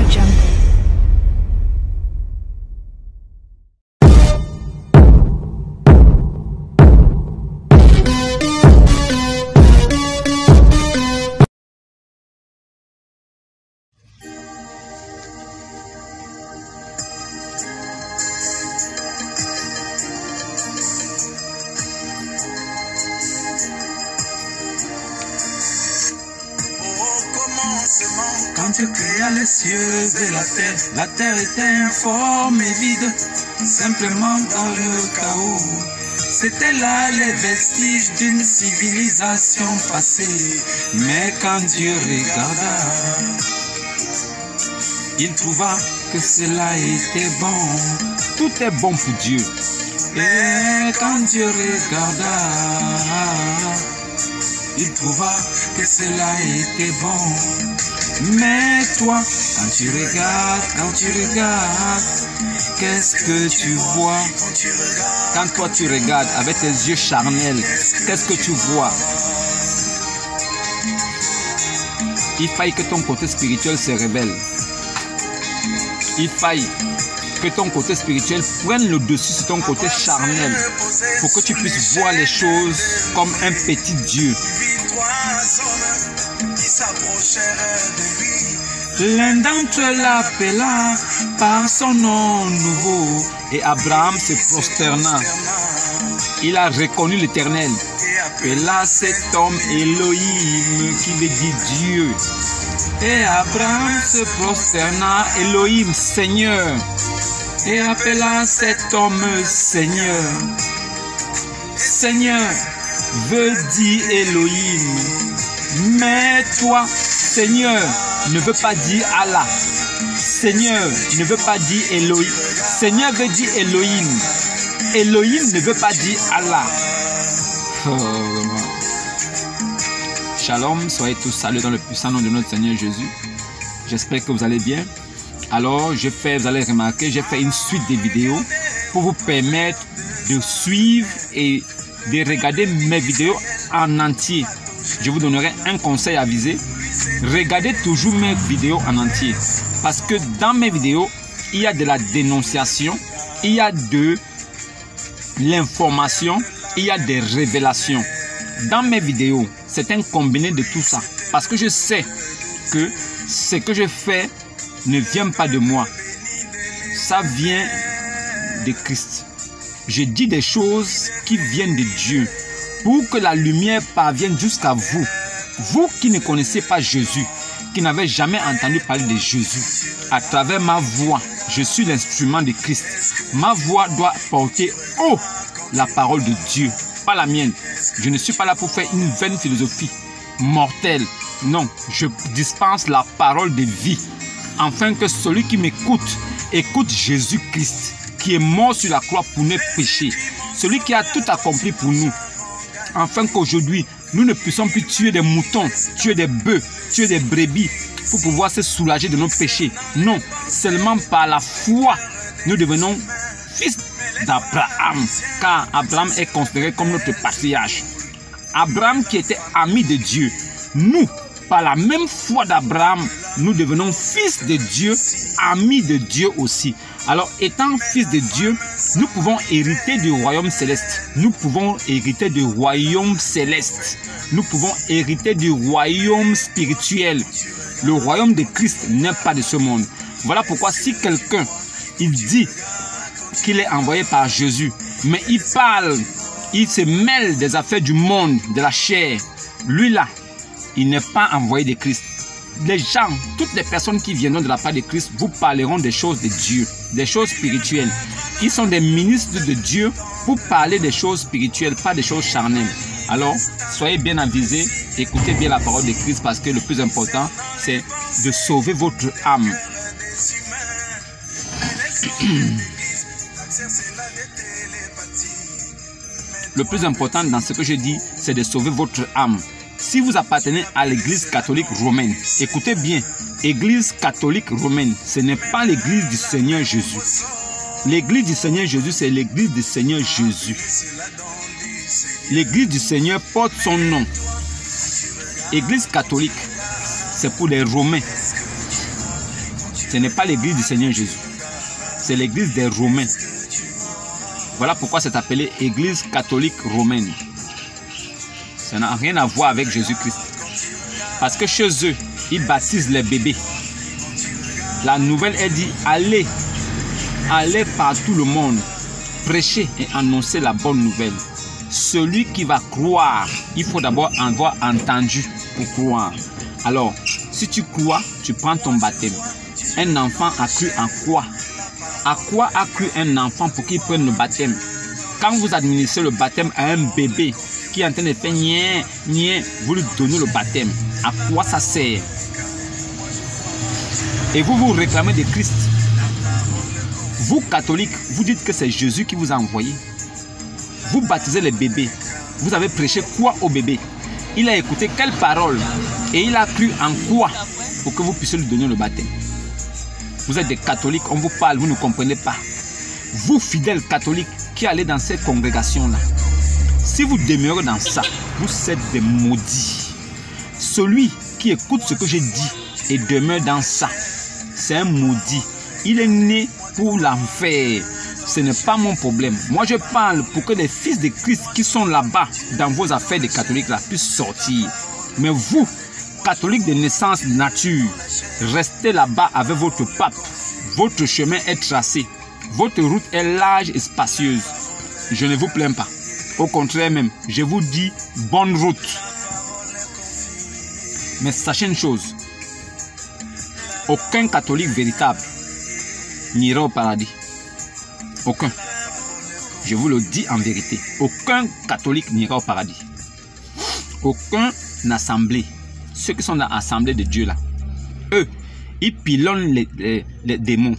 Jungle. Quand Dieu créa les cieux et la terre était informe et vide, simplement dans le chaos. C'était là les vestiges d'une civilisation passée. Mais quand Dieu regarda, il trouva que cela était bon. Tout est bon pour Dieu. Et quand Dieu regarda, il trouva que cela était bon. Mais toi, quand tu regardes, qu'est-ce que tu vois? Quand toi tu regardes avec tes yeux charnels, qu'est-ce que tu vois? Il faille que ton côté spirituel se révèle. Il faille que ton côté spirituel prenne le dessus sur ton côté charnel pour que tu puisses voir les choses comme un petit Dieu. L'un d'entre eux l'appela par son nom nouveau, et Abraham se prosterna. Il a reconnu l'Éternel. et là cet homme Elohim, qui veut dire Dieu. Et Abraham se prosterna, Elohim, Seigneur. et appela cet homme Seigneur. Seigneur Veut dire Elohim. Mais toi, Seigneur, ne veut pas dire Allah. Seigneur ne veut pas dire Elohim. Seigneur veut dire Elohim. Elohim ne veut pas dire Allah. Shalom, soyez tous salués dans le puissant nom de notre Seigneur Jésus. J'espère que vous allez bien. Alors, vous allez remarquer, j'ai fait une suite de vidéos pour vous permettre de suivre et de regarder mes vidéos en entier. Je vous donnerai un conseil avisé. Regardez toujours mes vidéos en entier. Parce que dans mes vidéos, il y a de la dénonciation, il y a de l'information, il y a des révélations. Dans mes vidéos, c'est un combiné de tout ça. Parce que je sais que ce que je fais ne vient pas de moi. Ça vient de Christ. Je dis des choses qui viennent de Dieu pour que la lumière parvienne jusqu'à vous. Vous qui ne connaissez pas Jésus, qui n'avez jamais entendu parler de Jésus, à travers ma voix, je suis l'instrument de Christ. Ma voix doit porter haut la parole de Dieu, pas la mienne. Je ne suis pas là pour faire une vaine philosophie mortelle. Non, je dispense la parole de vie, afin que celui qui m'écoute, écoute Jésus-Christ, qui est mort sur la croix pour nos péchés. Celui qui a tout accompli pour nous, afin qu'aujourd'hui, nous ne puissions plus tuer des moutons, tuer des bœufs, tuer des brebis pour pouvoir se soulager de nos péchés. Non, seulement par la foi, nous devenons fils d'Abraham, car Abraham est considéré comme notre patriarche. Abraham qui était ami de Dieu. Nous, par la même foi d'Abraham, nous devenons fils de Dieu, amis de Dieu aussi. Alors, étant fils de Dieu, nous pouvons hériter du royaume céleste. Nous pouvons hériter du royaume céleste. Nous pouvons hériter du royaume spirituel. Le royaume de Christ n'est pas de ce monde. Voilà pourquoi si quelqu'un, il dit qu'il est envoyé par Jésus, mais il parle, il se mêle des affaires du monde, de la chair, lui là, il n'est pas envoyé de Christ. Les gens, toutes les personnes qui viendront de la part de Christ vous parleront des choses de Dieu, des choses spirituelles. Ils sont des ministres de Dieu pour parler des choses spirituelles, pas des choses charnelles. Alors, soyez bien avisés, écoutez bien la parole de Christ parce que le plus important, c'est de sauver votre âme. Le plus important dans ce que je dis, c'est de sauver votre âme. Si vous appartenez à l'église catholique romaine, écoutez bien, église catholique romaine, ce n'est pas l'église du Seigneur Jésus. L'église du Seigneur Jésus, c'est l'église du Seigneur Jésus. L'église du Seigneur porte son nom. Église catholique, c'est pour les Romains. Ce n'est pas l'église du Seigneur Jésus. C'est l'église des Romains. Voilà pourquoi c'est appelé église catholique romaine. Ça n'a rien à voir avec Jésus-Christ. Parce que chez eux, ils baptisent les bébés. La nouvelle est dit, allez par tout le monde, prêcher et annoncer la bonne nouvelle. Celui qui va croire, il faut d'abord avoir entendu pour croire. Alors, si tu crois, tu prends ton baptême. Un enfant a cru en quoi? À quoi a cru un enfant pour qu'il prenne le baptême? Quand vous administrez le baptême à un bébé qui est en train de faire nien, nien, vous lui donnez le baptême. À quoi ça sert? Et vous vous réclamez de Christ. Vous, catholiques, vous dites que c'est Jésus qui vous a envoyé. Vous baptisez les bébés. Vous avez prêché quoi au bébé? Il a écouté quelle parole? Et il a cru en quoi pour que vous puissiez lui donner le baptême? Vous êtes des catholiques, on vous parle, vous ne comprenez pas. Vous, fidèles catholiques, qui allez dans ces congrégations-là, si vous demeurez dans ça, vous êtes des maudits. Celui qui écoute ce que j'ai dit et demeure dans ça, c'est un maudit. Il est né pour l'enfer. Ce n'est pas mon problème. Moi, je parle pour que les fils de Christ qui sont là-bas, dans vos affaires de catholiques, là, puissent sortir. Mais vous, catholiques de naissance nature, restez là-bas avec votre pape. Votre chemin est tracé. Votre route est large et spacieuse. Je ne vous plains pas. Au contraire même, je vous dis bonne route. Mais sachez une chose. Aucun catholique véritable n'ira au paradis. Aucun. Je vous le dis en vérité. Aucun catholique n'ira au paradis. Aucun assemblée. Ceux qui sont dans l'assemblée de Dieu là. Eux, ils pilonnent les démons.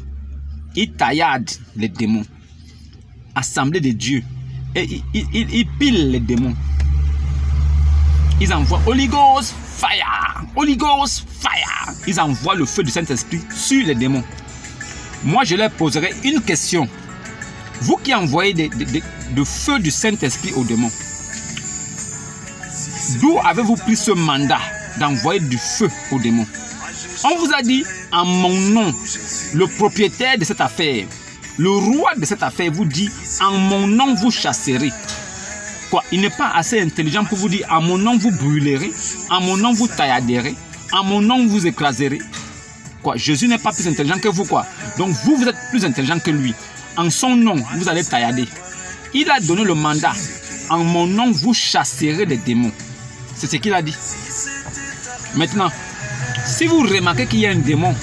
Ils tailladent les démons. Assemblée de Dieu. Et ils pilent les démons. Ils envoient Holy Ghost fire. Holy Ghost fire. Ils envoient le feu du Saint-Esprit sur les démons. Moi, je leur poserai une question. Vous qui envoyez le feu du Saint-Esprit aux démons, d'où avez-vous pris ce mandat d'envoyer du feu aux démons? On vous a dit, en mon nom, le propriétaire de cette affaire, le roi de cette affaire vous dit, en mon nom vous chasserez. Quoi? Il n'est pas assez intelligent pour vous dire, en mon nom vous brûlerez, en mon nom vous tailladerez, en mon nom vous écraserez. Quoi? Jésus n'est pas plus intelligent que vous, quoi. Donc vous êtes plus intelligent que lui. En son nom, vous allez taillader. Il a donné le mandat. En mon nom, vous chasserez les démons. C'est ce qu'il a dit. Maintenant, si vous remarquez qu'il y a un démon,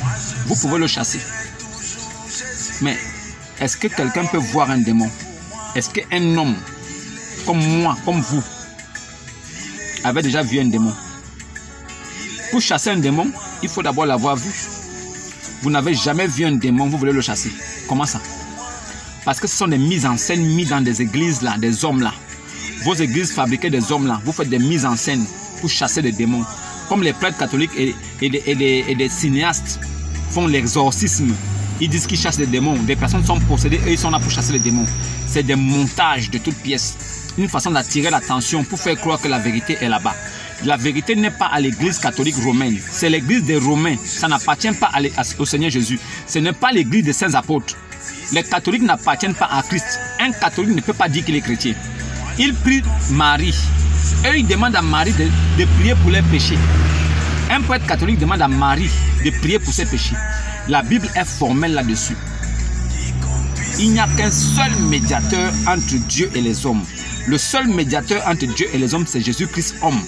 vous pouvez le chasser. Mais est-ce que quelqu'un peut voir un démon? Est-ce qu'un homme, comme moi, comme vous, avait déjà vu un démon? Pour chasser un démon, il faut d'abord l'avoir vu. Vous n'avez jamais vu un démon, vous voulez le chasser. Comment ça? Parce que ce sont des mises en scène mises dans des églises là, des hommes là. Vos églises fabriquées des hommes là, vous faites des mises en scène pour chasser des démons. Comme les prêtres catholiques et des cinéastes font l'exorcisme. Ils disent qu'ils chassent des démons. Des personnes sont possédées et ils sont là pour chasser les démons. C'est des montages de toutes pièces. Une façon d'attirer l'attention pour faire croire que la vérité est là-bas. La vérité n'est pas à l'église catholique romaine. C'est l'église des Romains. Ça n'appartient pas au Seigneur Jésus. Ce n'est pas l'église des saints apôtres. Les catholiques n'appartiennent pas à Christ. Un catholique ne peut pas dire qu'il est chrétien. Il prie Marie. Eux, ils demandent à Marie de prier pour leurs péchés. Un prêtre catholique demande à Marie de prier pour ses péchés. La Bible est formelle là-dessus. Il n'y a qu'un seul médiateur entre Dieu et les hommes. Le seul médiateur entre Dieu et les hommes, c'est Jésus-Christ homme.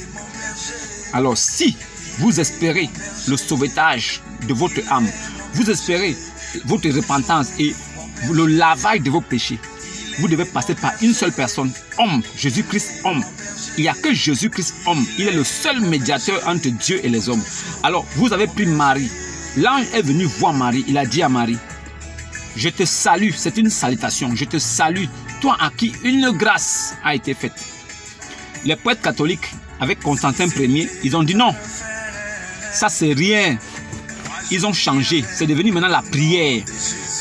Alors si vous espérez le sauvetage de votre âme, vous espérez votre repentance et le lavage de vos péchés, vous devez passer par une seule personne, homme, Jésus-Christ homme. Il n'y a que Jésus-Christ homme. Il est le seul médiateur entre Dieu et les hommes. Alors, vous avez pris Marie. L'ange est venu voir Marie. Il a dit à Marie, je te salue. C'est une salutation. Je te salue, toi à qui une grâce a été faite. Les prêtres catholiques, avec Constantin Ier, ils ont dit non. Ça, c'est rien. Ils ont changé. C'est devenu maintenant la prière.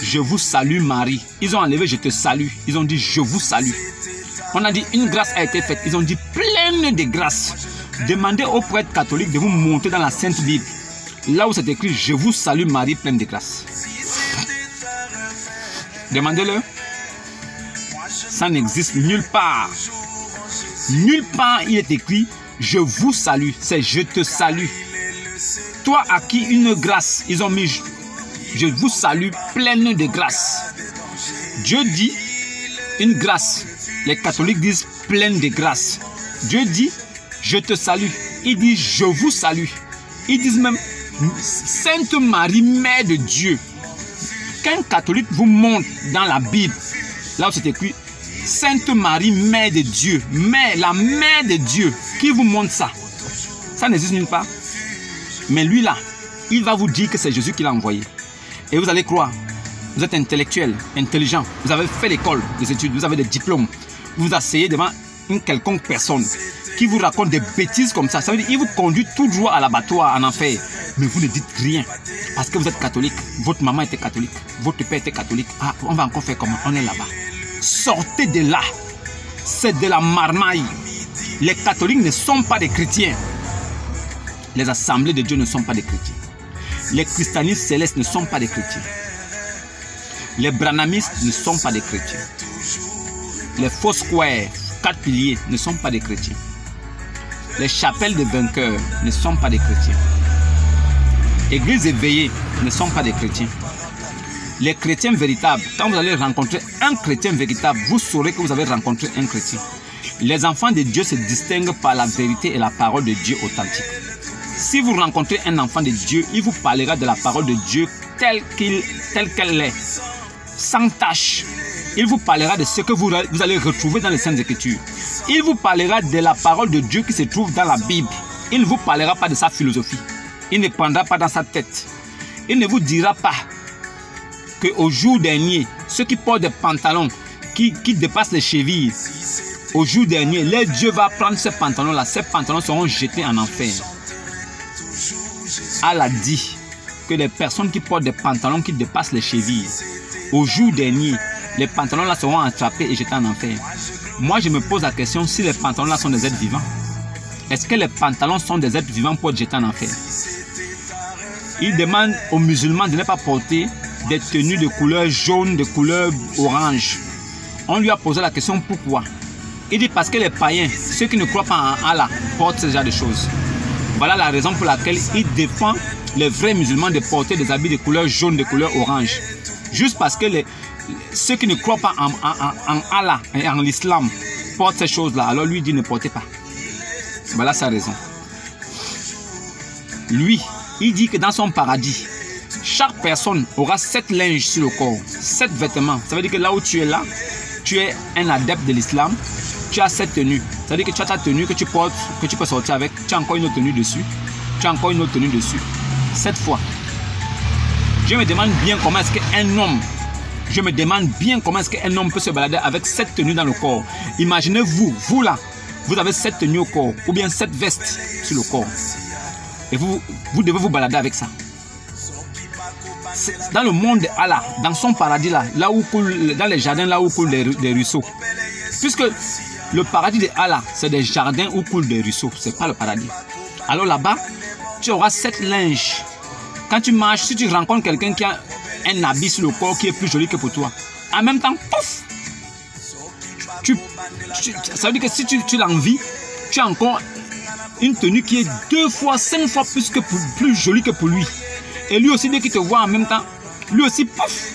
Je vous salue Marie. Ils ont enlevé je te salue. Ils ont dit je vous salue. On a dit une grâce a été faite. Ils ont dit pleine de grâce. Demandez aux prêtres catholiques de vous monter dans la Sainte Bible. là où c'est écrit « Je vous salue Marie, pleine de grâce ». Demandez-le. Ça n'existe nulle part. Nulle part il est écrit « Je vous salue ». C'est « Je te salue ». Toi à qui une grâce, ils ont mis « Je vous salue, pleine de grâce ». Dieu dit une grâce. Les catholiques disent « pleine de grâce ». Dieu dit « Je te salue ». Il dit « Je vous salue ». Ils disent même « Sainte Marie, Mère de Dieu ». Qu'un catholique vous montre dans la Bible, là où c'est écrit « Sainte Marie, Mère de Dieu », la Mère de Dieu, qui vous montre ça? Ça n'existe nulle part. Mais lui là, il va vous dire que c'est Jésus qui l'a envoyé. Et vous allez croire. Vous êtes intellectuel, intelligent, vous avez fait l'école, des études, vous avez des diplômes. Vous vous asseyez devant une quelconque personne qui vous raconte des bêtises comme ça. Ça veut dire qu'il vous conduit tout droit à l'abattoir, en enfer. Mais vous ne dites rien. Parce que vous êtes catholique. Votre maman était catholique. Votre père était catholique. Ah, on va encore faire comment? On est là-bas. Sortez de là. C'est de la marmaille. Les catholiques ne sont pas des chrétiens. Les assemblées de Dieu ne sont pas des chrétiens. Les christianistes célestes ne sont pas des chrétiens. Les branhamistes ne sont pas des chrétiens. Les faux squares, 4 piliers, ne sont pas des chrétiens. Les chapelles de vainqueurs ne sont pas des chrétiens. Églises éveillées ne sont pas des chrétiens. Les chrétiens véritables, quand vous allez rencontrer un chrétien véritable, vous saurez que vous avez rencontré un chrétien. Les enfants de Dieu se distinguent par la vérité et la parole de Dieu authentique. Si vous rencontrez un enfant de Dieu, il vous parlera de la parole de Dieu telle qu'elle est, sans tache. Il vous parlera de ce que vous allez retrouver dans les Saintes Écritures. Il vous parlera de la parole de Dieu qui se trouve dans la Bible. Il ne vous parlera pas de sa philosophie. Il ne prendra pas dans sa tête. Il ne vous dira pas qu'au jour dernier, ceux qui portent des pantalons qui dépassent les chevilles, au jour dernier, leur Dieu va prendre ces pantalons-là. Ces pantalons seront jetés en enfer. Allah dit que les personnes qui portent des pantalons qui dépassent les chevilles, au jour dernier, les pantalons-là seront attrapés et jetés en enfer. Moi, je me pose la question si les pantalons-là sont des êtres vivants. Est-ce que les pantalons sont des êtres vivants pour être jetés en enfer? Il demande aux musulmans de ne pas porter des tenues de couleur jaune, de couleur orange. On lui a posé la question pourquoi. Il dit parce que les païens, ceux qui ne croient pas en Allah, portent ce genre de choses. Voilà la raison pour laquelle il défend les vrais musulmans de porter des habits de couleur jaune, de couleur orange. Juste parce que ceux qui ne croient pas en Allah et en l'islam portent ces choses-là. Alors lui dit ne portez pas. Voilà sa raison. Lui, il dit que dans son paradis, chaque personne aura 7 linges sur le corps, 7 vêtements. Ça veut dire que là où tu es là, tu es un adepte de l'islam, tu as 7 tenues. Ça veut dire que tu as ta tenue que tu portes, que tu peux sortir avec, tu as encore une autre tenue dessus, tu as encore une autre tenue dessus. 7 fois. Je me demande bien comment est-ce qu'un homme, peut se balader avec 7 tenues dans le corps. Imaginez-vous, vous là, vous avez 7 tenues au corps, ou bien 7 vestes sur le corps. Et vous devez vous balader avec ça. Dans le monde de Allah, dans son paradis là, où coule, dans les jardins là où coulent des ruisseaux. Puisque le paradis de Allah, c'est des jardins où coulent des ruisseaux, c'est pas le paradis. Alors là-bas, tu auras 7 linges. Quand tu marches, si tu rencontres quelqu'un qui a un habit sur le corps qui est plus joli que pour toi, en même temps, pouf, ça veut dire que si tu l'envies, tu as encore une tenue qui est 2 fois, 5 fois plus jolie que pour lui. Et lui aussi, dès qu'il te voit en même temps, lui aussi, pouf,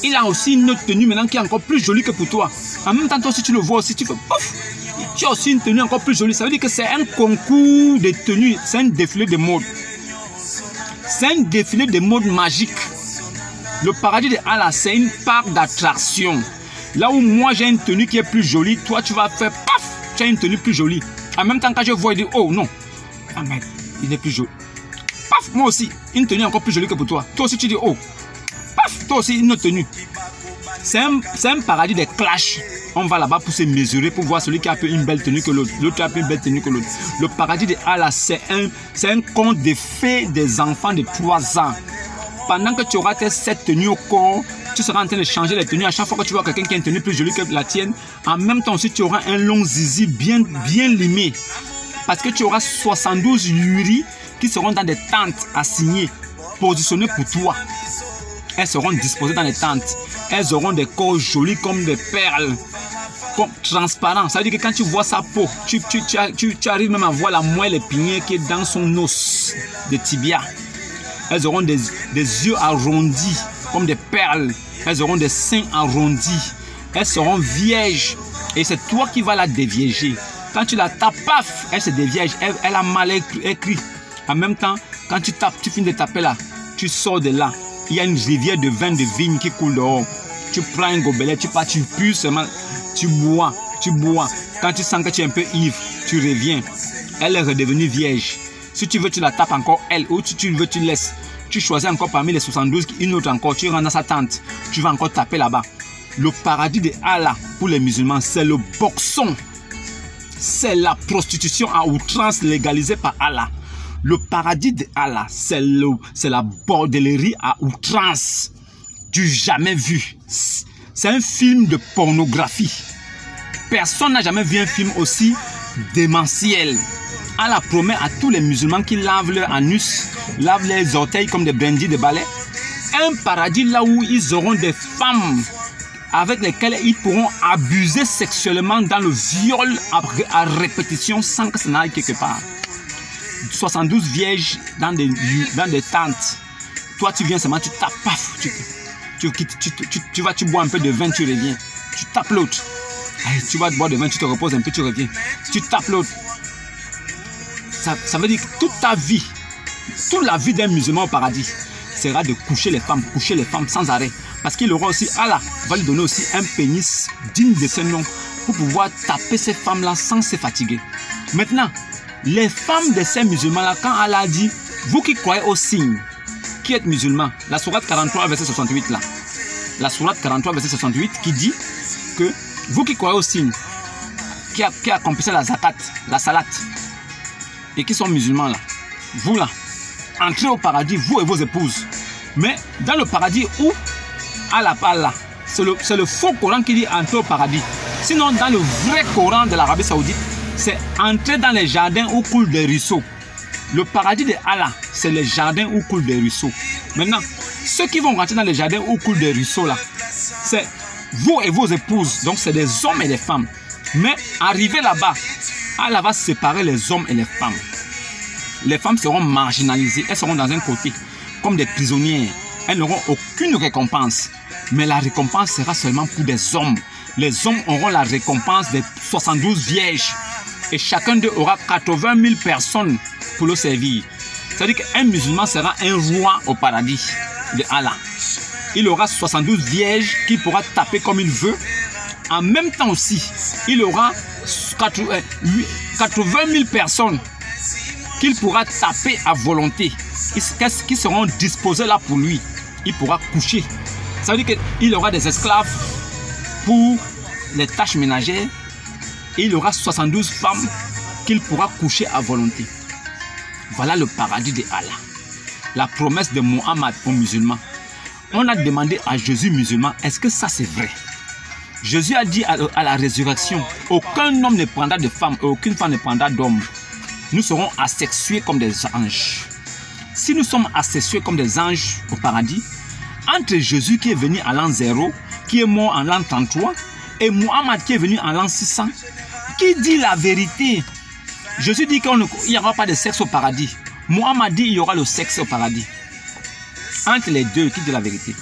il a aussi une autre tenue maintenant qui est encore plus jolie que pour toi. En même temps, toi aussi, tu le vois aussi, tu fais pouf, tu as aussi une tenue encore plus jolie. Ça veut dire que c'est un concours de tenues, c'est un défilé de mode. C'est un défilé de mode magique. Le paradis de Allah, c'est une parc d'attraction. Là où moi, j'ai une tenue qui est plus jolie, toi, tu vas faire paf, tu as une tenue plus jolie. En même temps, quand je vois, il dit, oh non, ah mec, il est plus joli. Paf, moi aussi, une tenue encore plus jolie que pour toi. Toi aussi, tu dis, oh, paf, toi aussi, une autre tenue. C'est un paradis de clash. On va là-bas pour se mesurer, pour voir celui qui a une belle tenue que l'autre. L'autre a une belle tenue que l'autre. Le paradis de Allah, c'est un conte de fées des enfants de 3 ans. Pendant que tu auras tes 7 tenues au corps, tu seras en train de changer les tenues. À chaque fois que tu vois quelqu'un qui a une tenue plus jolie que la tienne, en même temps aussi, tu auras un long zizi bien limé. Parce que tu auras 72 yuris qui seront dans des tentes assignées, positionnées pour toi. Elles seront disposées dans les tentes. Elles auront des corps jolis comme des perles, comme transparents. Ça veut dire que quand tu vois sa peau, tu arrives même à voir la moelle épinière qui est dans son os de tibia. Elles auront des yeux arrondis comme des perles. Elles auront des seins arrondis. Elles seront vierges. Et c'est toi qui vas la dévierger. Quand tu la tapes, paf, elle se dévierge. Elle a mal écrit. En même temps, quand tu tapes, tu finis de taper là, tu sors de là. Il y a une rivière de vin de vigne qui coule dehors. Tu prends un gobelet, tu pars, tu pues seulement, tu bois. Quand tu sens que tu es un peu ivre, tu reviens. Elle est redevenue vierge. Si tu veux, tu la tapes encore elle, ou tu veux, tu laisses. Tu choisis encore parmi les 72, une autre encore, tu rentres dans sa tente. Tu vas encore taper là-bas. Le paradis de Allah pour les musulmans, c'est le boxon. C'est la prostitution à outrance légalisée par Allah. Le paradis de Allah, c'est la bordellerie à outrance du jamais vu. C'est un film de pornographie. Personne n'a jamais vu un film aussi démentiel. Allah promet à tous les musulmans qui lavent leur anus, lavent les orteils comme des brindilles de balai, un paradis là où ils auront des femmes avec lesquelles ils pourront abuser sexuellement dans le viol à répétition sans que ça n'aille quelque part. 72 vierges dans des tentes. Toi, tu viens seulement, tu tapes, paf, tu bois un peu de vin, tu reviens. Tu tapes l'autre. Tu vas boire de vin, tu te reposes un peu, tu reviens. Tu tapes l'autre. Ça veut dire que toute ta vie, toute la vie d'un musulman au paradis sera de coucher les femmes sans arrêt. Parce qu'il aura aussi, Allah va lui donner aussi un pénis digne de ce nom pour pouvoir taper ces femmes-là sans se fatiguer. Maintenant, les femmes de ces musulmans-là, quand Allah dit, vous qui croyez au signe, qui êtes musulmans, la sourate 43, verset 68 là, la sourate 43, verset 68 qui dit que vous qui croyez au signe, qui accomplissez la zakat, la salat, et qui sont musulmans là, vous là, entrez au paradis, vous et vos épouses. Mais dans le paradis où Allah parle là, c'est le faux Coran qui dit entrer au paradis. Sinon, dans le vrai Coran de l'Arabie Saoudite, c'est entrer dans les jardins où coulent des ruisseaux. Le paradis de Allah, c'est les jardins où coulent des ruisseaux. Maintenant, ceux qui vont rentrer dans les jardins où coulent des ruisseaux là, c'est vous et vos épouses. Donc, c'est des hommes et des femmes. Mais arrivé là-bas, Allah va séparer les hommes et les femmes. Les femmes seront marginalisées. Elles seront dans un côté, comme des prisonnières. Elles n'auront aucune récompense. Mais la récompense sera seulement pour des hommes. Les hommes auront la récompense des 72 vierges. Et chacun d'eux aura 80 000 personnes pour le servir. C'est-à-dire qu'un musulman sera un roi au paradis de Allah. Il aura 72 vierges qu'il pourra taper comme il veut. En même temps aussi, il aura 80 000 personnes qu'il pourra taper à volonté, qui seront disposées là pour lui. Il pourra coucher. Ça veut dire qu'il aura des esclaves pour les tâches ménagères et il aura 72 femmes qu'il pourra coucher à volonté. Voilà le paradis de Allah. La promesse de Mohammed aux musulmans. On a demandé à Jésus musulman, est-ce que ça c'est vrai? Jésus a dit à la résurrection, aucun homme ne prendra de femme et aucune femme ne prendra d'homme. Nous serons asexués comme des anges. Si nous sommes asexués comme des anges au paradis, entre Jésus qui est venu à l'an 0, qui est mort en l'an 33, et Mohammed qui est venu en l'an 600, qui dit la vérité? Jésus dit qu'il n'y aura pas de sexe au paradis. Mohammed dit qu'il y aura le sexe au paradis. Entre les deux, qui dit la vérité?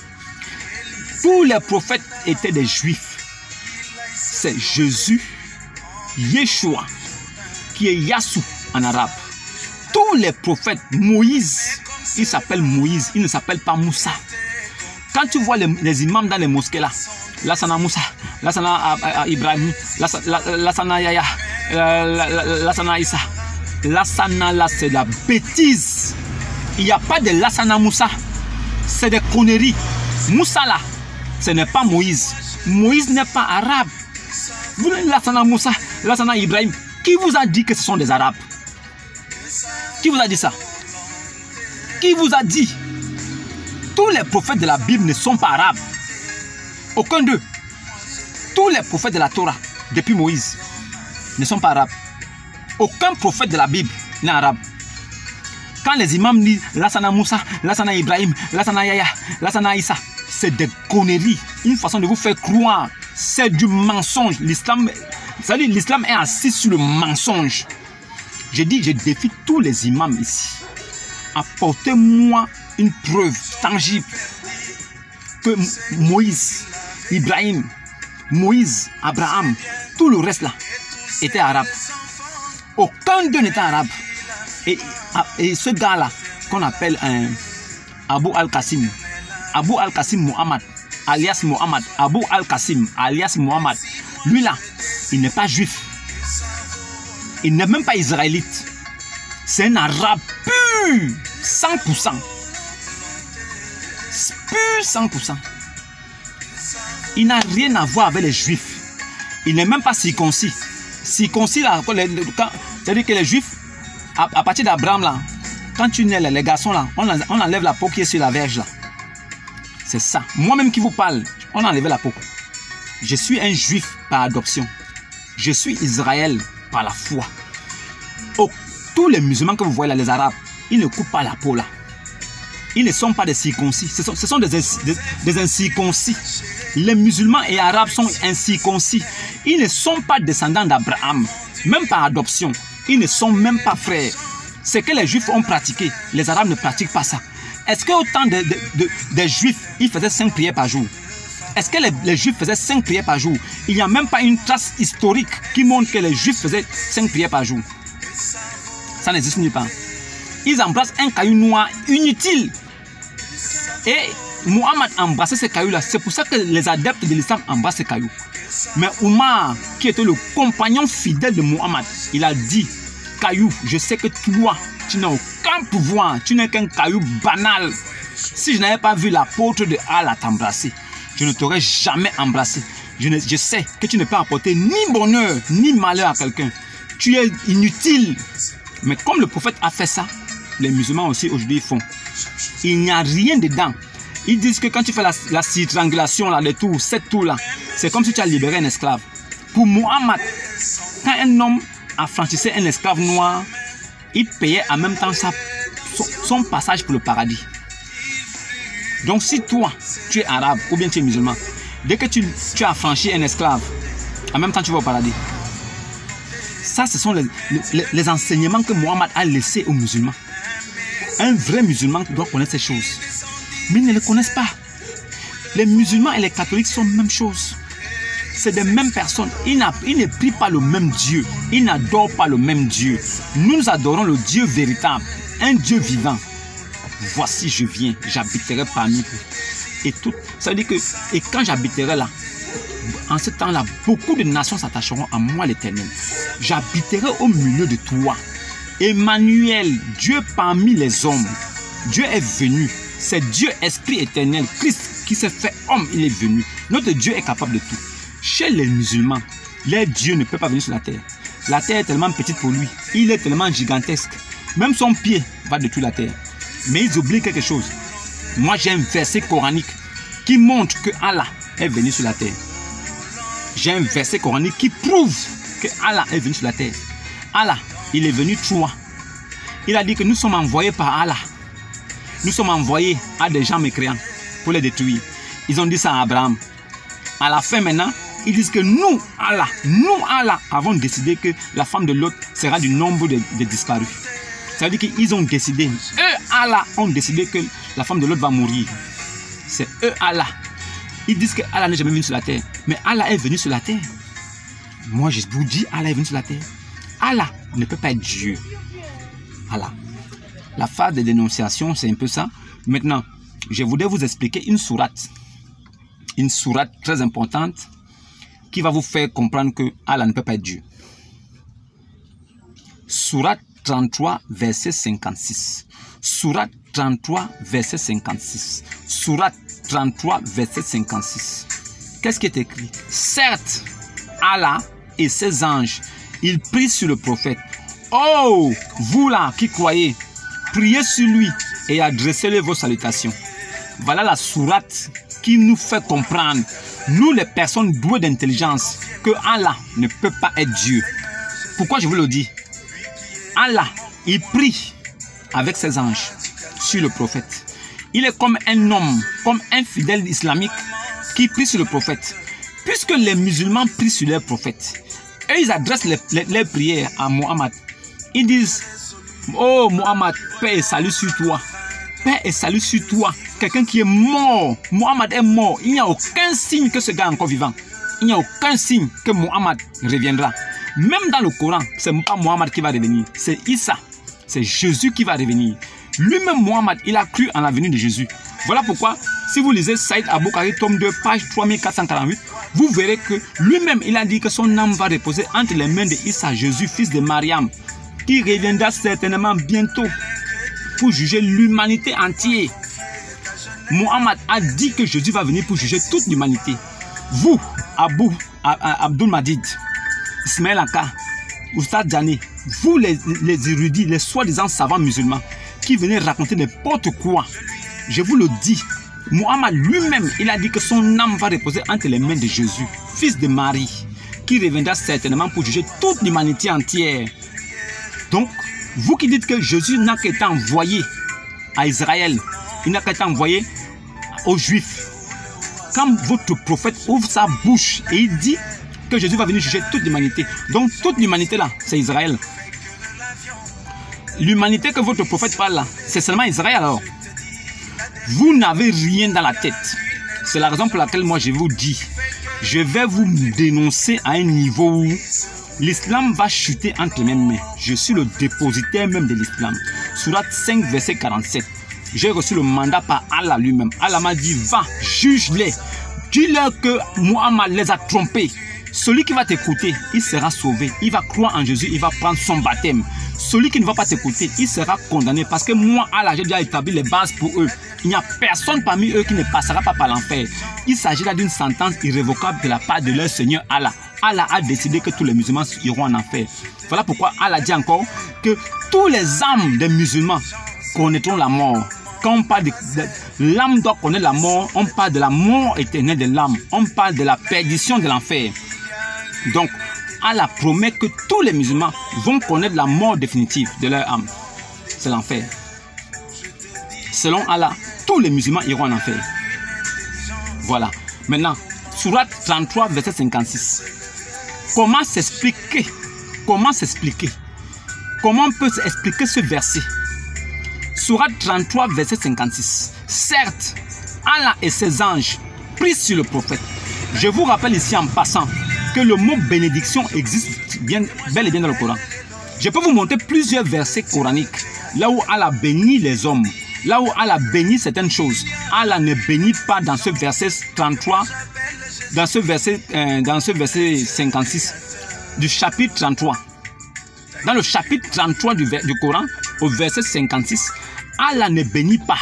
Tous les prophètes étaient des juifs. C'est Jésus, Yeshua, qui est Yassou en arabe. Tous les prophètes, Moïse, il s'appelle Moïse, il ne s'appelle pas Moussa. Quand tu vois les imams dans les mosquées là, Lassana Moussa, Lassana Ibrahim, Lassana Yaya, Lassana Issa, Lassana là c'est la bêtise. Il n'y a pas de Lassana Moussa, c'est des conneries. Moussa là, ce n'est pas Moïse. Moïse n'est pas arabe. Vous Lassana Moussa, Lassana Ibrahim, qui vous a dit que ce sont des arabes? Qui vous a dit ça? Qui vous a dit? Tous les prophètes de la Bible ne sont pas arabes. Aucun d'eux. Tous les prophètes de la Torah, depuis Moïse, ne sont pas arabes. Aucun prophète de la Bible n'est arabe. Quand les imams disent Lassana Moussa, Lassana Ibrahim, Lassana Yaya, Lassana Issa, c'est des conneries. Une façon de vous faire croire. C'est du mensonge. L'islam est assis sur le mensonge. J'ai dit, je défie tous les imams ici. Apportez-moi une preuve tangible que Moïse, Ibrahim, Moïse, Abraham, tout le reste là était arabe. Aucun d'eux n'était arabe. Et ce gars-là, qu'on appelle Abu al-Qasim, Muhammad, alias Muhammad, Abu al-Qasim, alias Muhammad, lui là, il n'est pas juif. Il n'est même pas israélite. C'est un arabe pur, 100%. Pur 100%. Il n'a rien à voir avec les juifs. Il n'est même pas circoncis. Circoncis là, c'est-à-dire que les juifs, à partir d'Abraham là, quand tu nais les garçons là, on enlève la peau qui est sur la verge là. C'est ça. Moi-même qui vous parle, on a enlevé la peau. Je suis un juif par adoption. Je suis Israël par la foi. Oh, tous les musulmans que vous voyez là, les arabes, ils ne coupent pas la peau là. Ils ne sont pas des circoncis. Ce sont des incirconcis. Les musulmans et arabes sont incirconcis. Ils ne sont pas descendants d'Abraham. Même par adoption. Ils ne sont même pas frères. C'est que les juifs ont pratiqué. Les arabes ne pratiquent pas ça. Est-ce qu'au temps des juifs, ils faisaient 5 prières par jour? Est-ce que les juifs faisaient 5 prières par jour? Il n'y a même pas une trace historique qui montre que les juifs faisaient 5 prières par jour. Ça n'existe nulle part. Ils embrassent un caillou noir inutile. Et Mohammed embrassait ces cailloux-là. C'est pour ça que les adeptes de l'islam embrassent ces cailloux. Mais Omar, qui était le compagnon fidèle de Mohammed, il a dit, caillou, je sais que toi, tu n'as aucun pouvoir, tu n'es qu'un caillou banal. Si je n'avais pas vu l'apôtre de Allah t'embrasser, je ne t'aurais jamais embrassé. Je sais que tu ne peux apporter ni bonheur, ni malheur à quelqu'un. Tu es inutile. Mais comme le prophète a fait ça, les musulmans aussi aujourd'hui font. Il n'y a rien dedans. Ils disent que quand tu fais la triangulation, là, les tours, 7 tours là, c'est comme si tu as libéré un esclave. Pour Mohammed, quand un homme affranchissait un esclave noir, il payait en même temps son passage pour le paradis. Donc si toi, tu es arabe ou bien tu es musulman, dès que tu as affranchi un esclave, en même temps tu vas au paradis. Ça, ce sont les enseignements que Mohammed a laissés aux musulmans. Un vrai musulman doit connaître ces choses. Mais ils ne les connaissent pas. Les musulmans et les catholiques sont la même chose. C'est des mêmes personnes. Ils ne prient pas le même Dieu. Ils n'adorent pas le même Dieu. Nous adorons le Dieu véritable, un Dieu vivant. Voici, je viens, j'habiterai parmi vous. Et tout, ça veut dire que, et quand j'habiterai là, en ce temps-là, beaucoup de nations s'attacheront à moi, l'Éternel. J'habiterai au milieu de toi. Emmanuel, Dieu parmi les hommes. Dieu est venu. C'est Dieu, Esprit éternel, Christ qui s'est fait homme, il est venu. Notre Dieu est capable de tout. Chez les musulmans, leur Dieu ne peut pas venir sur la terre. La terre est tellement petite pour lui. Il est tellement gigantesque. Même son pied va détruire la terre. Mais ils oublient quelque chose. Moi, j'ai un verset coranique qui montre que Allah est venu sur la terre. J'ai un verset coranique qui prouve que Allah est venu sur la terre. Allah, il est venu 3. Il a dit que nous sommes envoyés par Allah. Nous sommes envoyés à des gens mécréants pour les détruire. Ils ont dit ça à Abraham. À la fin maintenant, ils disent que nous, Allah, avons décidé que la femme de Lot sera du nombre des disparus. Ça veut dire qu'ils ont décidé, eux, Allah, ont décidé que la femme de Lot va mourir. C'est eux, Allah. Ils disent que Allah n'est jamais venu sur la terre. Mais Allah est venu sur la terre. Moi, je vous dis, Allah est venu sur la terre. Allah ne peut pas être Dieu. Allah. La phase de dénonciation, c'est un peu ça. Maintenant, je voudrais vous expliquer une sourate. Une sourate très importante qui va vous faire comprendre que Allah ne peut pas être Dieu. Sourate 33, verset 56. Sourate 33, verset 56. Sourate 33, verset 56. Qu'est-ce qui est écrit? Certes, Allah et ses anges, ils prient sur le prophète. Oh, vous là qui croyez, priez sur lui et adressez-lui vos salutations. Voilà la sourate qui nous fait comprendre, nous les personnes douées d'intelligence, que Allah ne peut pas être Dieu. Pourquoi je vous le dis? Allah, il prie avec ses anges sur le prophète. Il est comme un homme, comme un fidèle islamique qui prie sur le prophète. Puisque les musulmans prient sur leur prophète, et ils adressent les prières à Mohammed. Ils disent: oh Mohammed, paix et salut sur toi. Paix et salut sur toi. Quelqu'un qui est mort. Mohammed est mort. Il n'y a aucun signe que ce gars est encore vivant. Il n'y a aucun signe que Mohammed reviendra. Même dans le Coran, ce n'est pas Mohammed qui va revenir. C'est Issa. C'est Jésus qui va revenir. Lui-même, Mohammed, il a cru en la venue de Jésus. Voilà pourquoi, si vous lisez Saïd Aboukari, tome 2, page 3448, vous verrez que lui-même, il a dit que son âme va reposer entre les mains de Issa, Jésus, fils de Mariam, qui reviendra certainement bientôt pour juger l'humanité entière. Mohammed a dit que Jésus va venir pour juger toute l'humanité. Vous, Abdul Majid, Ismaël Aka, Oustad Djani, vous les érudits, les soi-disant savants musulmans, qui venaient raconter n'importe quoi, je vous le dis, Mohammed lui-même, il a dit que son âme va reposer entre les mains de Jésus, fils de Marie, qui reviendra certainement pour juger toute l'humanité entière. Donc, vous qui dites que Jésus n'a qu'à été envoyé à Israël, il n'a qu'à été envoyé aux Juifs. Quand votre prophète ouvre sa bouche et il dit que Jésus va venir juger toute l'humanité, donc toute l'humanité là, c'est Israël. L'humanité que votre prophète parle là, c'est seulement Israël alors. Vous n'avez rien dans la tête. C'est la raison pour laquelle moi je vous dis, je vais vous dénoncer à un niveau où l'islam va chuter entre mes mains. Je suis le dépositaire même de l'islam. Sourate 5, verset 47. J'ai reçu le mandat par Allah lui-même. Allah m'a dit, va, juge-les. Dis-leur que Mohammed les a trompés. Celui qui va t'écouter, il sera sauvé. Il va croire en Jésus, il va prendre son baptême. Celui qui ne va pas t'écouter, il sera condamné. Parce que moi, Allah, j'ai déjà établi les bases pour eux. Il n'y a personne parmi eux qui ne passera pas par l'enfer. Il s'agit là d'une sentence irrévocable de la part de leur Seigneur Allah. Allah a décidé que tous les musulmans iront en enfer. Voilà pourquoi Allah dit encore que tous les âmes des musulmans connaîtront la mort. Quand on parle de l'âme doit connaître la mort, on parle de la mort éternelle de l'âme. On parle de la perdition de l'enfer. Donc, Allah promet que tous les musulmans vont connaître la mort définitive de leur âme. C'est l'enfer. Selon Allah, tous les musulmans iront en enfer. Voilà. Maintenant, Sourate 33, verset 56. Comment s'expliquer? Comment s'expliquer? Comment on peut expliquer ce verset? Sourate 33, verset 56. Certes, Allah et ses anges prient sur le prophète. Je vous rappelle ici en passant que le mot bénédiction existe bel et bien dans le Coran. Je peux vous montrer plusieurs versets coraniques là où Allah bénit les hommes, là où Allah bénit certaines choses. Allah ne bénit pas dans ce verset 33, dans ce verset 56 du chapitre 33. Dans le chapitre 33 du Coran, au verset 56, Allah ne bénit pas.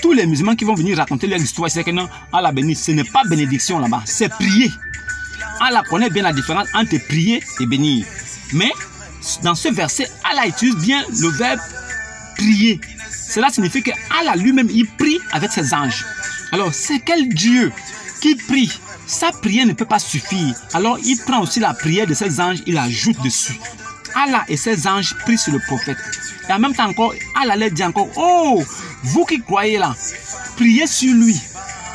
Tous les musulmans qui vont venir raconter leur histoire, c'est que non, Allah bénit. Ce n'est pas bénédiction là-bas, c'est prier. Allah connaît bien la différence entre prier et bénir. Mais dans ce verset, Allah utilise bien le verbe prier. Cela signifie que Allah lui-même, il prie avec ses anges. Alors, c'est quel Dieu qui prie? Sa prière ne peut pas suffire. Alors, il prend aussi la prière de ses anges, il ajoute dessus. Allah et ses anges prient sur le prophète. Et en même temps encore, Allah leur dit encore, oh, vous qui croyez là, priez sur lui.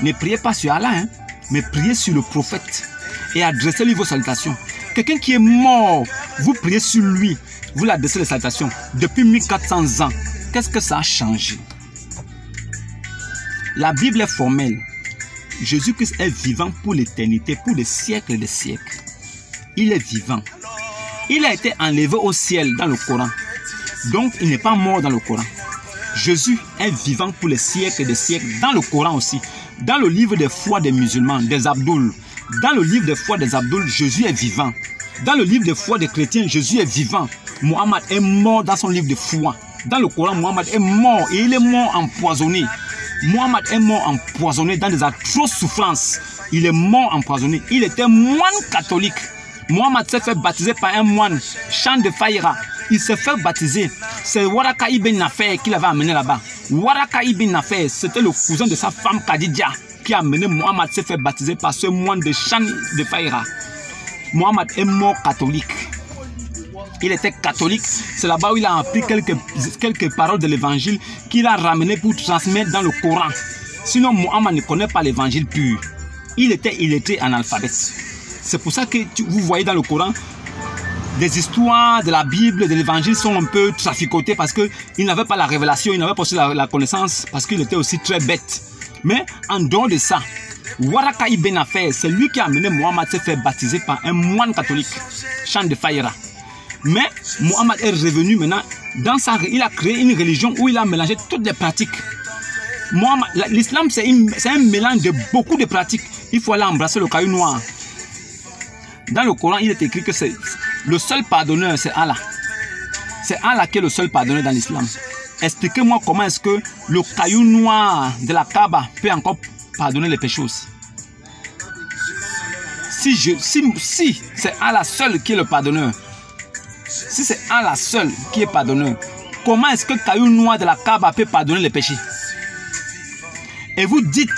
Ne priez pas sur Allah, hein, mais priez sur le prophète. Et adressez-lui vos salutations. Quelqu'un qui est mort, vous priez sur lui, vous l'adressez les salutations. Depuis 1400 ans, qu'est-ce que ça a changé? La Bible est formelle. Jésus-Christ est vivant pour l'éternité, pour les siècles des siècles. Il est vivant. Il a été enlevé au ciel dans le Coran. Donc, il n'est pas mort dans le Coran. Jésus est vivant pour les siècles des siècles dans le Coran aussi. Dans le livre des foi des musulmans, des Abdul. Dans le livre des foi des Abdul, Jésus est vivant. Dans le livre des foi des chrétiens, Jésus est vivant. Mohammed est mort dans son livre de foi. Dans le Coran, Mohammed est mort et il est mort empoisonné. Mohammed est mort empoisonné dans des atroces souffrances. Il est mort empoisonné. Il était moine catholique. Mohammed s'est fait baptiser par un moine, Chan de Faïra. Il s'est fait baptiser. C'est Waraka ibn Nafer qui l'avait amené là-bas. Waraka ibn Nafer, c'était le cousin de sa femme Khadija qui a amené Mohammed s'est fait baptiser par ce moine de Chan de Faïra. Mohammed est mort catholique. Il était catholique. C'est là-bas où il a appris quelques paroles de l'évangile qu'il a ramené pour transmettre dans le Coran. Sinon, Mohammed ne connaît pas l'évangile pur. Il était illettré analphabète. C'est pour ça que vous voyez dans le Coran, des histoires de la Bible, de l'évangile sont un peu traficotées parce qu'il n'avait pas la révélation, il n'avait pas aussi la connaissance parce qu'il était aussi très bête. Mais en dehors de ça, Waraka ibn Affar, c'est lui qui a amené Mohammed à se faire baptiser par un moine catholique, Chan de Faïra. Mais Mohammed est revenu maintenant, il a créé une religion où il a mélangé toutes les pratiques. L'islam, c'est un mélange de beaucoup de pratiques. Il faut aller embrasser le caillou noir. Dans le Coran, il est écrit que le seul pardonneur, c'est Allah. C'est Allah qui est le seul pardonneur dans l'islam. Expliquez-moi comment est-ce que le caillou noir de la Kaaba peut encore pardonner les péchés aussi. Si c'est Allah seul qui est le pardonneur, si c'est Allah seul qui est pardonneur, comment est-ce que le caillou noir de la Kaaba peut pardonner les péchés? Et vous dites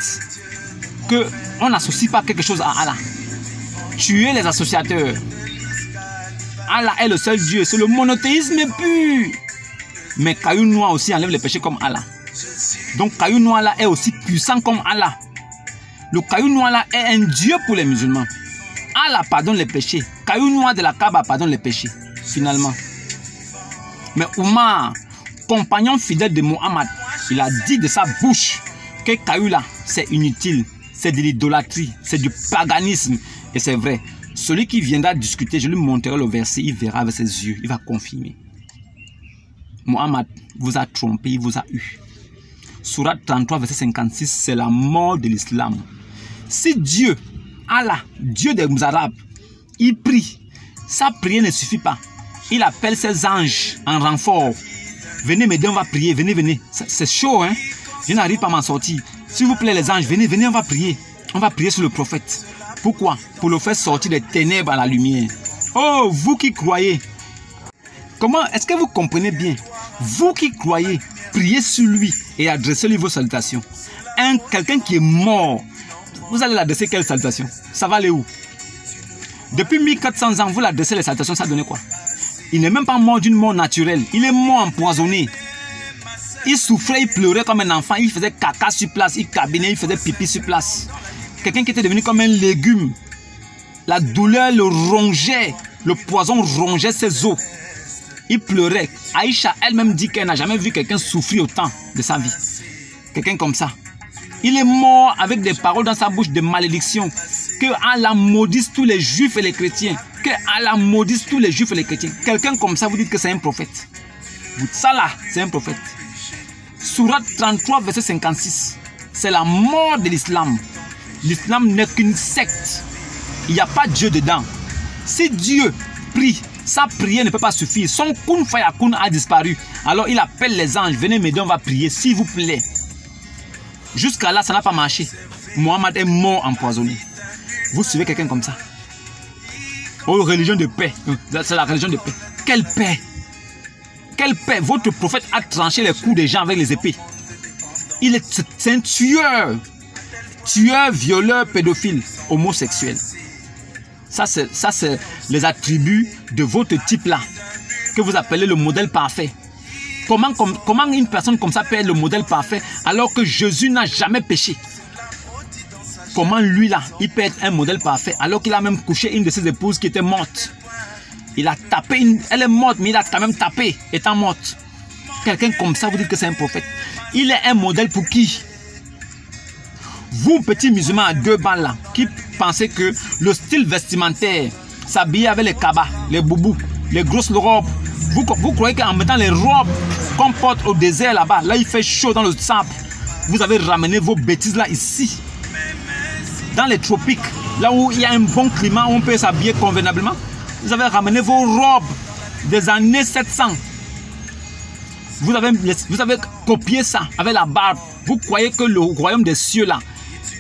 qu'on n'associe pas quelque chose à Allah. Tuez les associateurs. Allah est le seul Dieu, c'est le monothéisme pur. Mais caillou noir aussi enlève les péchés comme Allah. Donc caillou noir là est aussi puissant comme Allah. Le caillou noir là est un Dieu pour les musulmans. Allah pardonne les péchés. Caillou noir de la Kaaba pardonne les péchés, finalement. Mais Omar, compagnon fidèle de Mohammed, il a dit de sa bouche que caillou là, c'est inutile, c'est de l'idolâtrie, c'est du paganisme. Et c'est vrai. Celui qui viendra discuter, je lui montrerai le verset, il verra avec ses yeux, il va confirmer. Mohammed vous a trompé, il vous a eu. Surat 33, verset 56, c'est la mort de l'islam. Si Dieu, Allah, Dieu des Arabes, il prie, sa prière ne suffit pas. Il appelle ses anges en renfort. Venez m'aider, on va prier, venez, venez. C'est chaud, hein? Je n'arrive pas à m'en sortir. S'il vous plaît, les anges, venez, venez, on va prier. On va prier sur le prophète. Pourquoi? Pour le faire sortir des ténèbres à la lumière. Oh, vous qui croyez. Comment est-ce que vous comprenez bien? Vous qui croyez, priez sur lui et adressez-lui vos salutations. Quelqu'un qui est mort, vous allez l'adresser quelle salutation? Ça va aller où? Depuis 1400 ans, vous l'adressez les salutations, ça donnait quoi? Il n'est même pas mort d'une mort naturelle. Il est mort empoisonné. Il souffrait, il pleurait comme un enfant. Il faisait caca sur place, il cabinait, il faisait pipi sur place. Quelqu'un qui était devenu comme un légume. La douleur le rongeait. Le poison rongeait ses os. Il pleurait. Aïcha elle-même dit qu'elle n'a jamais vu quelqu'un souffrir autant de sa vie. Quelqu'un comme ça. Il est mort avec des paroles dans sa bouche de malédiction. Que Allah maudisse tous les juifs et les chrétiens. Que Allah maudisse tous les juifs et les chrétiens. Quelqu'un comme ça, vous dites que c'est un prophète. Ça là, c'est un prophète. Surat 33, verset 56. C'est la mort de l'islam. L'islam n'est qu'une secte. Il n'y a pas Dieu dedans. Si Dieu prie, sa prière ne peut pas suffire. Son kun fayakun a disparu. Alors il appelle les anges. Venez m'aider, on va prier, s'il vous plaît. Jusqu'à là, ça n'a pas marché. Mohammed est mort empoisonné. Vous suivez quelqu'un comme ça? Oh, religion de paix. C'est la religion de paix. Quelle paix? Quelle paix? Votre prophète a tranché les coups des gens avec les épées. C'est un tueur. Tueur, violeur, pédophile, homosexuel. Ça, c'est les attributs de votre type-là, que vous appelez le modèle parfait. Comment une personne comme ça peut être le modèle parfait alors que Jésus n'a jamais péché? Comment lui-là, il peut être un modèle parfait alors qu'il a même couché une de ses épouses qui était morte? Il a tapé, elle est morte, mais il a quand même tapé, étant morte. Quelqu'un comme ça, vous dites que c'est un prophète. Il est un modèle pour qui? Vous, petits musulmans à deux balles là, qui pensez que le style vestimentaire, s'habiller avec les cabas, les boubous, les grosses robes, vous croyez qu'en mettant les robes qu'on porte au désert là-bas, là il fait chaud dans le sable, vous avez ramené vos bêtises là ici, dans les tropiques, là où il y a un bon climat, où on peut s'habiller convenablement, vous avez ramené vos robes des années 700. Vous avez copié ça avec la barbe. Vous croyez que le royaume des cieux là,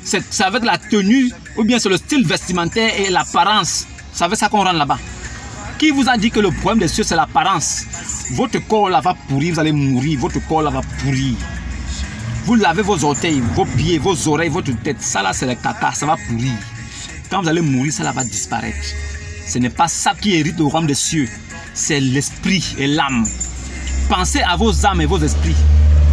c'est avec la tenue ou bien c'est le style vestimentaire et l'apparence. C'est avec ça qu'on rentre là-bas. Qui vous a dit que le royaume des cieux c'est l'apparence? Votre corps là va pourrir, vous allez mourir. Votre corps là va pourrir. Vous lavez vos orteils, vos pieds, vos oreilles, votre tête. Ça là c'est le caca, ça va pourrir. Quand vous allez mourir, ça là va disparaître. Ce n'est pas ça qui hérite au royaume des cieux. c'est l'esprit et l'âme. Pensez à vos âmes et vos esprits.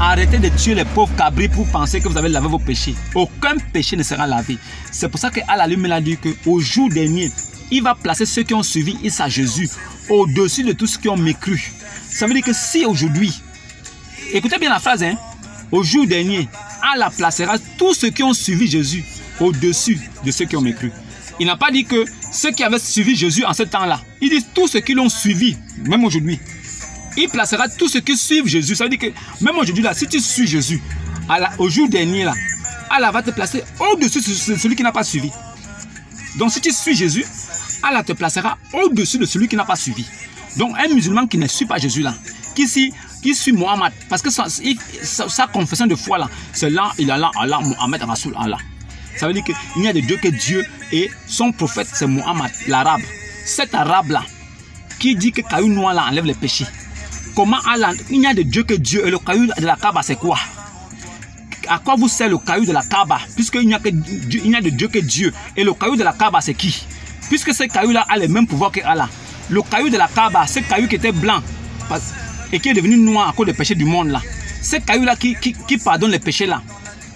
Arrêtez de tuer les pauvres cabris pour penser que vous avez lavé vos péchés. Aucun péché ne sera lavé. C'est pour ça qu'Allah lui-même a dit qu'au jour dernier, il va placer ceux qui ont suivi Issa Jésus au-dessus de tous ceux qui ont mécru. Ça veut dire que si aujourd'hui, écoutez bien la phrase, hein, au jour dernier, Allah placera tous ceux qui ont suivi Jésus au-dessus de ceux qui ont mécru. Il n'a pas dit que ceux qui avaient suivi Jésus en ce temps-là. Il dit tous ceux qui l'ont suivi, même aujourd'hui. Il placera tous ceux qui suivent Jésus. Ça veut dire que même aujourd'hui, là, si tu suis Jésus, au jour dernier, là, Allah va te placer au-dessus de celui qui n'a pas suivi. Donc si tu suis Jésus, Allah te placera au-dessus de celui qui n'a pas suivi. Donc un musulman qui ne suit pas Jésus, là, qui suit Mohammed, parce que sa confession de foi, là, c'est là, il a là, Allah, Mohammed, Rasoul, Allah. Ça veut dire qu'il n'y a de Dieu que Dieu et son prophète, c'est Mohammed, l'arabe. Cet arabe-là, qui dit que caillou noir là enlève les péchés. Comment Allah, il n'y a de Dieu que Dieu et le caillou de la Kaaba, c'est quoi? À quoi vous sert le caillou de la Kaaba? Puisqu'il n'y a de Dieu que Dieu et le caillou de la Kaaba, c'est qui? Puisque ce caillou-là a les mêmes pouvoirs que Allah. Le caillou de la Kaaba, ce caillou qui était blanc et qui est devenu noir à cause des péchés du monde là. Ce caillou-là qui pardonne les péchés là,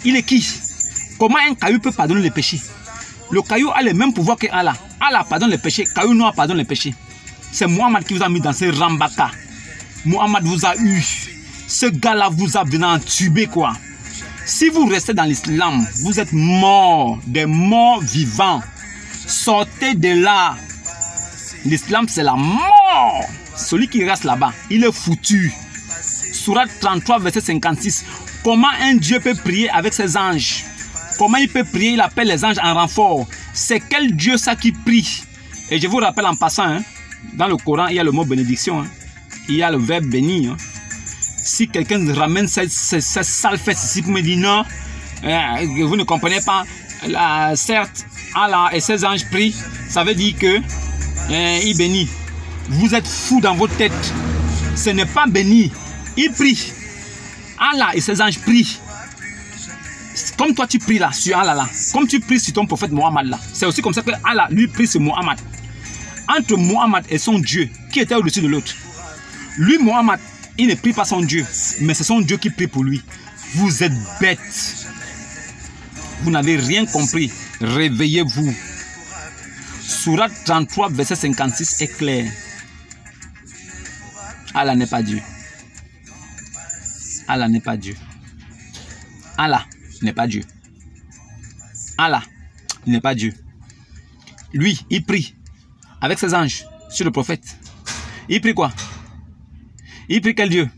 il est qui? Comment un caillou peut pardonner les péchés? Le caillou a les mêmes pouvoirs que Allah. Allah pardonne les péchés, caillou noir pardonne les péchés. C'est Mohammed qui vous a mis dans ce rambaka. Mohammed vous a eu. Ce gars-là vous a bien entubé quoi. Si vous restez dans l'islam, vous êtes morts, des morts vivants. Sortez de là. L'islam c'est la mort. Celui qui reste là-bas, il est foutu. Sourate 33 verset 56. Comment un Dieu peut prier avec ses anges? Comment il peut prier? Il appelle les anges en renfort. C'est quel Dieu ça qui prie? Et je vous rappelle en passant, hein, dans le Coran, il y a le mot bénédiction. Hein. Il y a le verbe béni. Hein. Si quelqu'un ramène cette sale fesse ici pour me dire non, vous ne comprenez pas, certes, Allah et ses anges prient, ça veut dire que il bénit. Vous êtes fou dans votre tête. Ce n'est pas béni. Il prie. Allah et ses anges prient. Comme toi tu pries là, sur Allah là, comme tu pries sur ton prophète Mohammed là, c'est aussi comme ça que Allah lui prie sur Mohammed. Entre Mohammed et son Dieu, qui était au-dessus de l'autre. Lui, Mohammed, il ne prie pas son Dieu, mais c'est son Dieu qui prie pour lui. Vous êtes bêtes. Vous n'avez rien compris. Réveillez-vous. Sourate 33, verset 56 est clair. Allah n'est pas Dieu. Allah n'est pas Dieu. Allah n'est pas Dieu. Allah n'est pas Dieu. Lui, il prie avec ses anges sur le prophète. Il prie quoi? Il prie quel Dieu?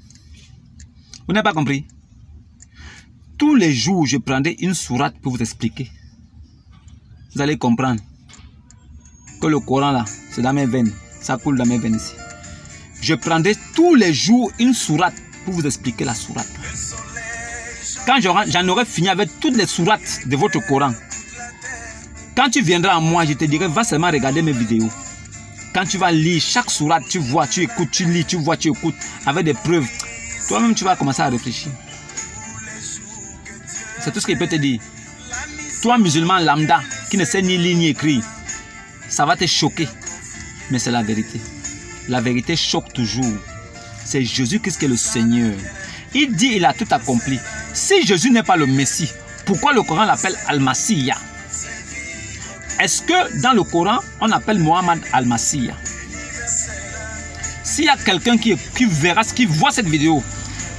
Vous n'avez pas compris? Tous les jours, je prendrai une sourate pour vous expliquer. Vous allez comprendre que le Coran là, c'est dans mes veines. Ça coule dans mes veines ici. Je prendrai tous les jours une sourate pour vous expliquer la sourate. Quand j'en aurai fini avec toutes les sourates de votre Coran, quand tu viendras à moi, je te dirai, va seulement regarder mes vidéos. Quand tu vas lire chaque sourate, tu vois, tu écoutes, tu lis, tu vois, tu écoutes, avec des preuves. Toi-même, tu vas commencer à réfléchir. C'est tout ce qu'il peut te dire. Toi, musulman lambda, qui ne sait ni lire ni écrire, ça va te choquer. Mais c'est la vérité. La vérité choque toujours. C'est Jésus-Christ qui est le Seigneur. Il dit, il a tout accompli. Si Jésus n'est pas le Messie, pourquoi le Coran l'appelle Al-Masiyah? Est-ce que dans le Coran, on appelle Mohammed Al-Masiyah? S'il y a quelqu'un qui voit cette vidéo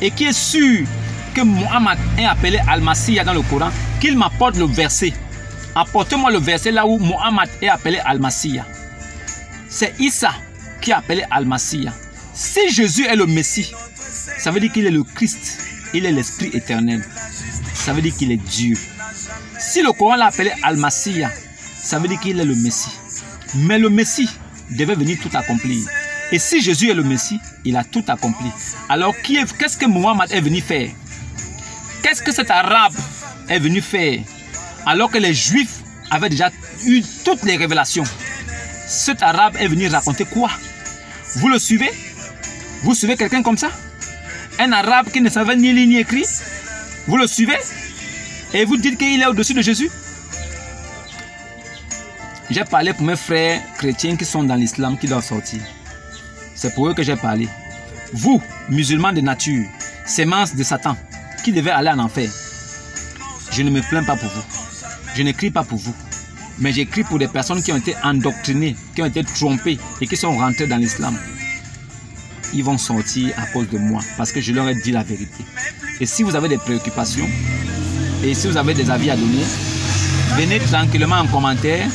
et qui est sûr que Mohammed est appelé Al-Masiyah dans le Coran, qu'il m'apporte le verset. Apportez-moi le verset là où Mohammed est appelé Al-Masiyah. C'est Issa qui est appelé Al-Masiyah. Si Jésus est le Messie, ça veut dire qu'il est le Christ. Il est l'Esprit éternel. Ça veut dire qu'il est Dieu. Si le Coran l'a appelé Al-Masiyah, ça veut dire qu'il est le Messie. Mais le Messie devait venir tout accomplir. Et si Jésus est le Messie, il a tout accompli. Alors qu'est-ce que Mohammed est venu faire? Qu'est-ce que cet arabe est venu faire? Alors que les Juifs avaient déjà eu toutes les révélations. Cet arabe est venu raconter quoi? Vous le suivez? Vous suivez quelqu'un comme ça? Un arabe qui ne savait ni lire ni écrire? Vous le suivez? Et vous dites qu'il est au-dessus de Jésus? J'ai parlé pour mes frères chrétiens qui sont dans l'islam, qui doivent sortir. C'est pour eux que j'ai parlé. Vous, musulmans de nature, sémence de Satan, qui devez aller en enfer, je ne me plains pas pour vous. Je n'écris pas pour vous. Mais j'écris pour des personnes qui ont été endoctrinées, qui ont été trompées et qui sont rentrées dans l'islam. Ils vont sortir à cause de moi parce que je leur ai dit la vérité. Et si vous avez des préoccupations et si vous avez des avis à donner, venez tranquillement en commentaire,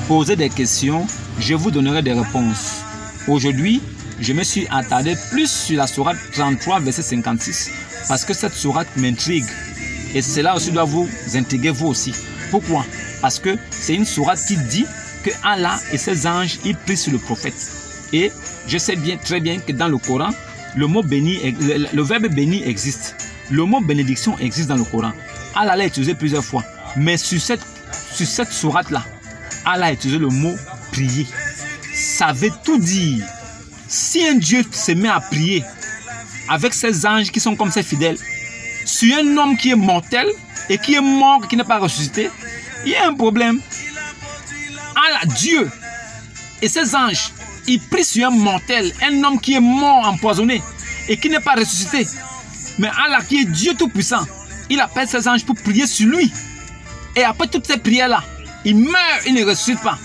posez des questions, je vous donnerai des réponses. Aujourd'hui, je me suis attardé plus sur la sourate 33, verset 56, parce que cette sourate m'intrigue. Et cela aussi doit vous intriguer vous aussi. Pourquoi? Parce que c'est une sourate qui dit que Allah et ses anges, ils prient sur le prophète. Et je sais bien, très bien que dans le Coran, le mot béni, le verbe béni existe. Le mot bénédiction existe dans le Coran. Allah l'a utilisé plusieurs fois. Mais sur cette sourate-là, Allah a utilisé le mot prier. Ça veut tout dire. Si un Dieu se met à prier avec ses anges qui sont comme ses fidèles, sur un homme qui est mortel et qui est mort, qui n'est pas ressuscité, il y a un problème. Allah, Dieu et ses anges, ils prient sur un mortel, un homme qui est mort, empoisonné et qui n'est pas ressuscité. Mais Allah, qui est Dieu tout-puissant, il appelle ses anges pour prier sur lui. Et après toutes ces prières-là, il meurt, il ne ressuscite pas.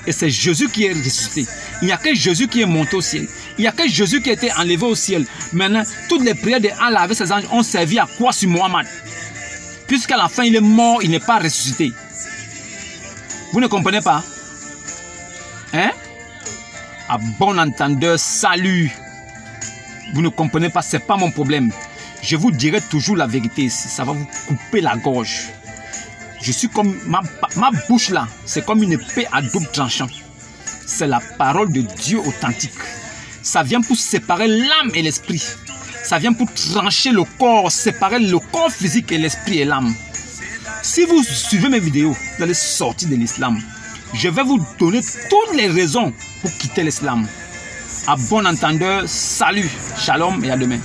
Et c'est Jésus qui est ressuscité. Il n'y a que Jésus qui est monté au ciel. Il n'y a que Jésus qui a été enlevé au ciel. Maintenant, toutes les prières de Allah avec ses anges ont servi à quoi sur Mohammed? Puisqu'à la fin, il est mort, il n'est pas ressuscité. Vous ne comprenez pas? Hein? À bon entendeur, salut. Vous ne comprenez pas, ce n'est pas mon problème. Je vous dirai toujours la vérité ici. Ça va vous couper la gorge. Je suis comme ma bouche là, c'est comme une épée à double tranchant. C'est la parole de Dieu authentique. Ça vient pour séparer l'âme et l'esprit. Ça vient pour trancher le corps, séparer le corps physique et l'esprit et l'âme. Si vous suivez mes vidéos, vous allez sortir de l'islam. Je vais vous donner toutes les raisons pour quitter l'islam. À bon entendeur, salut, shalom et à demain.